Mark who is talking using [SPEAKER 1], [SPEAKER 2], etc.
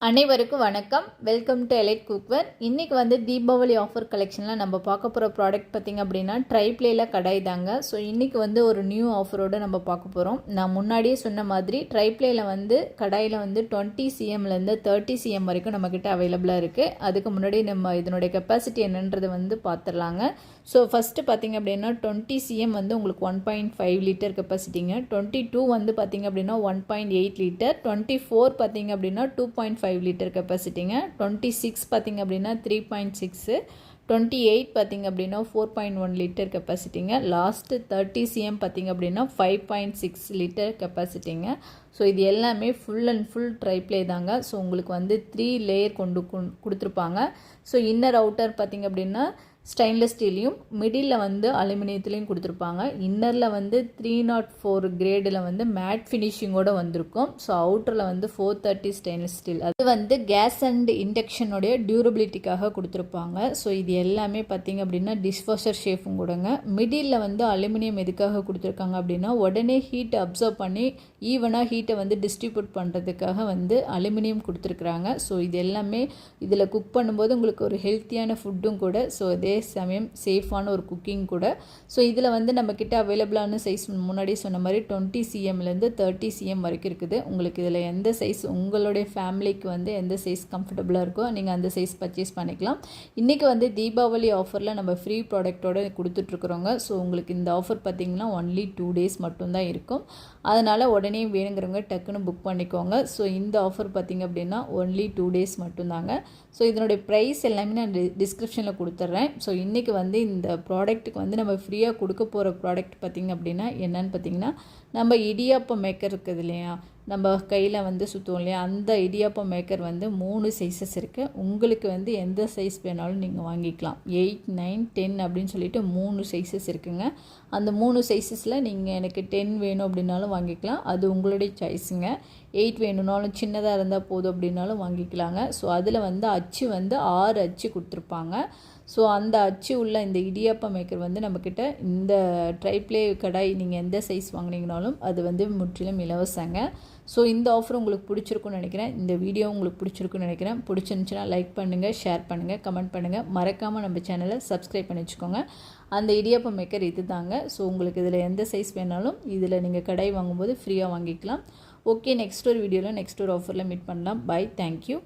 [SPEAKER 1] அனைவருக்கும் வணக்கம். Welcome to elite cookware. இன்றைக்கி வந்து தீபாவளி ஆஃபர் கலெக்ஷனில் நம்ம பார்க்க போகிற ப்ராடக்ட் பார்த்திங்க அப்படின்னா ட்ரைப்ளேயில் கடாய் தாங்க. ஸோ இன்றைக்கி வந்து ஒரு நியூ ஆஃபரோடு நம்ம பார்க்க போகிறோம். நான் முன்னாடியே சொன்ன மாதிரி ட்ரைப்ளேயில் வந்து கடாயில் வந்து 20 cmலேருந்து 30 cm வரைக்கும் நம்மக்கிட்ட அவைலபிளாக இருக்குது. அதுக்கு முன்னாடி நம்ம இதனுடைய கெப்பாசிட்டி என்னன்றது வந்து பார்த்துடலாங்க. ஸோ ஃபஸ்ட்டு பார்த்திங்க அப்படின்னா 20 cm வந்து உங்களுக்கு 1.5 லிட்டர் கெப்பாசிட்டிங்க. 22 வந்து பார்த்திங்க அப்படின்னா 1.8 லிட்டர். 24 பார்த்திங்க அப்படின்னா 2.5 லிட்டர் கெப்பாசிட்டிங்க. 26 பார்த்திங்க அப்படின்னா 3.6. 28 பார்த்திங்க அப்படின்னா 4.1 லிட்டர் கெப்பாசிட்டிங்க. லாஸ்ட்டு 30 cm பார்த்திங்க அப்படின்னா 5.6 லிட்டர் கெப்பாசிட்டிங்க. ஸோ இது எல்லாமே ஃபுல் அண்ட் ஃபுல் ட்ரைப்ளே தாங்க. ஸோ உங்களுக்கு வந்து 3 லேயர் கொடுத்துருப்பாங்க. ஸோ இன்னர் அவுட்டர் பார்த்திங்க அப்படின்னா ஸ்டெயின்லெஸ் ஸ்டீலையும் மிடில் வந்து அலுமினியத்துலேயும் கொடுத்துருப்பாங்க. இன்னரில் வந்து 304 கிரேடில் வந்து மேட் ஃபினிஷிங்கோடு வந்திருக்கும். ஸோ அவுட்டரில் வந்து 430 ஸ்டெயின்லெஸ் ஸ்டீல். அது வந்து கேஸ் அண்ட் இண்டக்ஷனுடைய டியூரபிலிட்டிக்காக கொடுத்துருப்பாங்க. ஸோ இது எல்லாமே பார்த்திங்க அப்படின்னா டிஷ்வாஷர் ஷேஃபும் கூடங்க. மிடில் வந்து அலுமினியம் எதுக்காக கொடுத்துருக்காங்க அப்படின்னா உடனே ஹீட் அப்சர்வ் பண்ணி ஈவனாக ஹீட்டை வந்து டிஸ்ட்ரிபியூட் பண்ணுறதுக்காக வந்து அலுமினியம் கொடுத்துருக்குறாங்க. ஸோ இது எல்லாமே இதில் குக் பண்ணும்போது உங்களுக்கு ஒரு ஹெல்த்தியான ஃபுட்டும் கூட. ஸோ அதே சமயம் சேஃபான ஒரு குக்கிங் கூட. ஸோ இதில் வந்து நம்மக்கிட்ட அவைலபிளான சைஸ் முன்னாடி சொன்ன மாதிரி 20 cmலேருந்து 30 cm வரைக்கும் இருக்குது. உங்களுக்கு இதில் எந்த சைஸ் உங்களுடைய ஃபேமிலிக்கு வந்து எந்த சைஸ் கம்ஃபர்டபுளாக இருக்கோ நீங்கள் அந்த சைஸ் பர்ச்சேஸ் பண்ணிக்கலாம். இன்றைக்கி வந்து தீபாவளி ஆஃபரில் நம்ம ஃப்ரீ ப்ராடக்டோடு கொடுத்துட்ருக்குறோங்க. ஸோ உங்களுக்கு இந்த ஆஃபர் பார்த்திங்கன்னா ஒன்லி 2 days மட்டும்தான் இருக்கும். அதனால் உடனே வேணுங்கிறவங்க டக்குன்னு புக் பண்ணிக்கோங்க. ஸோ இந்த ஆஃபர் பார்த்திங்க அப்படின்னா ஒன்லி 2 days மட்டும்தாங்க. ஸோ இதனுடைய ப்ரைஸ் எல்லாமே நான் டிஸ்கிரிப்ஷனில் கொடுத்துட்றேன். ஸோ இன்றைக்கி வந்து இந்த ப்ராடக்ட்டுக்கு வந்து நம்ம ஃப்ரீயாக கொடுக்க போகிற ப்ராடக்ட் பார்த்திங்க அப்படின்னா என்னென்னு பார்த்திங்கன்னா நம்ம இடியாப்பம் மேக்கர் இருக்குது இல்லையா, நம்ம கையில் வந்து சுற்றுவோம் இல்லையா, அந்த இடியாப்பம் மேக்கர் வந்து 3 சைஸஸ் இருக்குது. உங்களுக்கு வந்து எந்த சைஸ் வேணாலும் நீங்கள் வாங்கிக்கலாம். 8, 9, 10 அப்படின்னு சொல்லிட்டு 3 சைஸஸ் இருக்குங்க. அந்த 3 சைஸஸில் நீங்கள் எனக்கு 10 வேணும் அப்படின்னாலும் வாங்கிக்கலாம். அது உங்களுடைய சாய்ஸுங்க. 8 வேணும்னாலும் சின்னதாக இருந்தால் போதும் அப்படின்னாலும் வாங்கிக்கலாங்க. ஸோ அதில் வந்து அச்சு வந்து 6 அச்சு கொடுத்துருப்பாங்க. ஸோ அந்த அச்சு உள்ள இந்த இடியாப்ப மேக்கர் வந்து நம்மக்கிட்ட இந்த ட்ரைப்ளே கடாய் நீங்கள் எந்த சைஸ் வாங்கினீங்கனாலும் அது வந்து முற்றிலும் இலவசங்க. ஸோ இந்த ஆஃபர் உங்களுக்கு பிடிச்சிருக்குன்னு நினைக்கிறேன். இந்த வீடியோ உங்களுக்கு பிடிச்சிருக்குன்னு நினைக்கிறேன். பிடிச்சிருந்துச்சுன்னா லைக் பண்ணுங்கள், ஷேர் பண்ணுங்கள், கமெண்ட் பண்ணுங்கள். மறக்காமல் நம்ம சேனலை சப்ஸ்கிரைப் பண்ணி வச்சுக்கோங்க. அந்த இடியாப்ப மேக்கர் இது தாங்க. ஸோ உங்களுக்கு இதில் எந்த சைஸ் வேணாலும் இதில் நீங்கள் கடாய் வாங்கும்போது ஃப்ரீயாக வாங்கிக்கலாம். ஓகே, நெக்ஸ்ட் ஒரு வீடியோவில் நெக்ஸ்ட் ஒரு ஆஃபரில் மீட் பண்ணலாம். Bye, thank you.